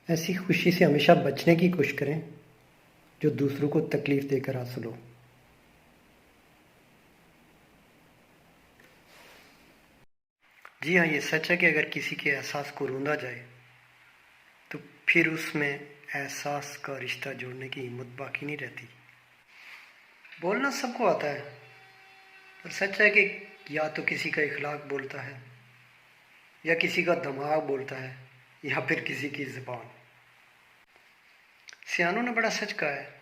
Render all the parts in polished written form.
ऐसी खुशी से हमेशा बचने की कोशिश करें जो दूसरों को तकलीफ देकर हासिल हो। जी हाँ, ये सच है कि अगर किसी के एहसास को रूंधा जाए तो फिर उसमें एहसास का रिश्ता जोड़ने की हिम्मत बाकी नहीं रहती। बोलना सबको आता है, पर सच है कि या तो किसी का इखलाक बोलता है, या किसी का दिमाग बोलता है, या फिर किसी की ज़ुबान। सियानों ने बड़ा सच कहा है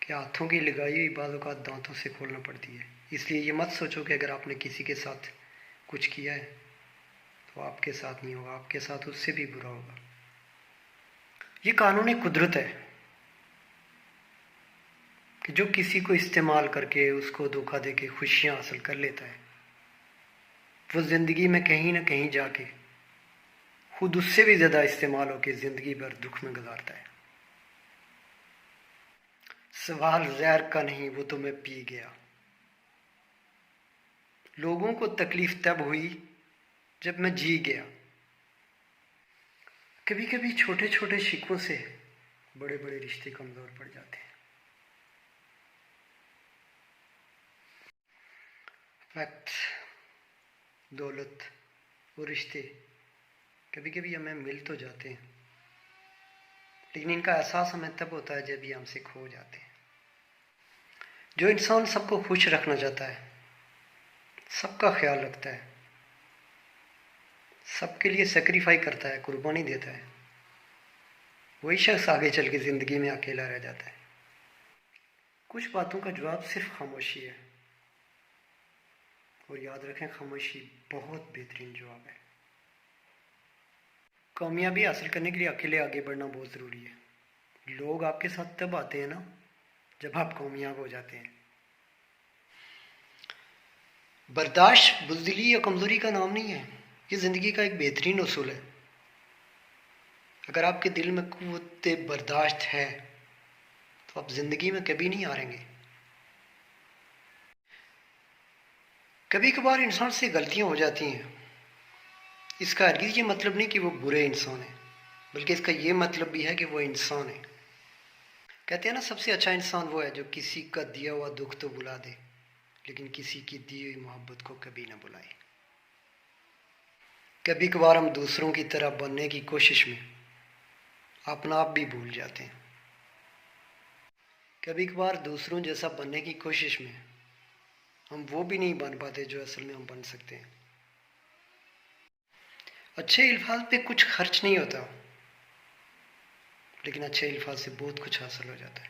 कि हाथों की लगाई हुई बातों का दांतों से खोलना पड़ती है। इसलिए ये मत सोचो कि अगर आपने किसी के साथ कुछ किया है तो आपके साथ नहीं होगा, आपके साथ उससे भी बुरा होगा। ये कानून कुदरत है कि जो किसी को इस्तेमाल करके उसको धोखा दे के खुशियाँ हासिल कर लेता है, वो ज़िंदगी में कहीं ना कहीं जाके खुद उससे भी ज़्यादा इस्तेमाल होकर ज़िंदगी भर दुख में गुजारता है। सवाल जहर का नहीं, वो तो मैं पी गया। लोगों को तकलीफ तब हुई जब मैं जी गया। कभी कभी छोटे छोटे शिकवों से बड़े बड़े रिश्ते कमज़ोर पड़ जाते हैं। वक्त, दौलत और रिश्ते कभी कभी हमें मिल तो जाते हैं, लेकिन इनका एहसास हमें तब होता है जब ये हमसे खो जाते हैं। जो इंसान सबको खुश रखना चाहता है, सबका ख्याल रखता है, सबके लिए सेक्रीफाई करता है, कुर्बानी देता है, वही शख्स आगे चल के ज़िंदगी में अकेला रह जाता है। कुछ बातों का जवाब सिर्फ खामोशी है, और याद रखें, खामोशी बहुत बेहतरीन जवाब है। कामयाबी हासिल करने के लिए अकेले आगे बढ़ना बहुत ज़रूरी है। लोग आपके साथ तब आते हैं ना जब आप कामयाब हो जाते हैं। बर्दाश्त बुज़दिली या कमज़ोरी का नाम नहीं है, ये ज़िंदगी का एक बेहतरीन उसूल है। अगर आपके दिल में क़ुव्वत बर्दाश्त है तो आप ज़िंदगी में कभी नहीं हारेंगे। कभी कभार इंसान से गलतियां हो जाती हैं, इसका हरगिज़ ये मतलब नहीं कि वो बुरे इंसान है, बल्कि इसका ये मतलब भी है कि वो इंसान है। कहते हैं ना, सबसे अच्छा इंसान वो है जो किसी का दिया हुआ दुख तो बुला दे, लेकिन किसी की दी हुई मोहब्बत को कभी ना बुलाए। कभी कभार हम दूसरों की तरह बनने की कोशिश में अपना आप भी भूल जाते हैं। कभी कभार दूसरों जैसा बनने की कोशिश में हम वो भी नहीं बन पाते जो असल में हम बन सकते हैं। अच्छे अल्फाज पे कुछ खर्च नहीं होता, लेकिन अच्छे अल्फाज से बहुत कुछ हासिल हो जाता है।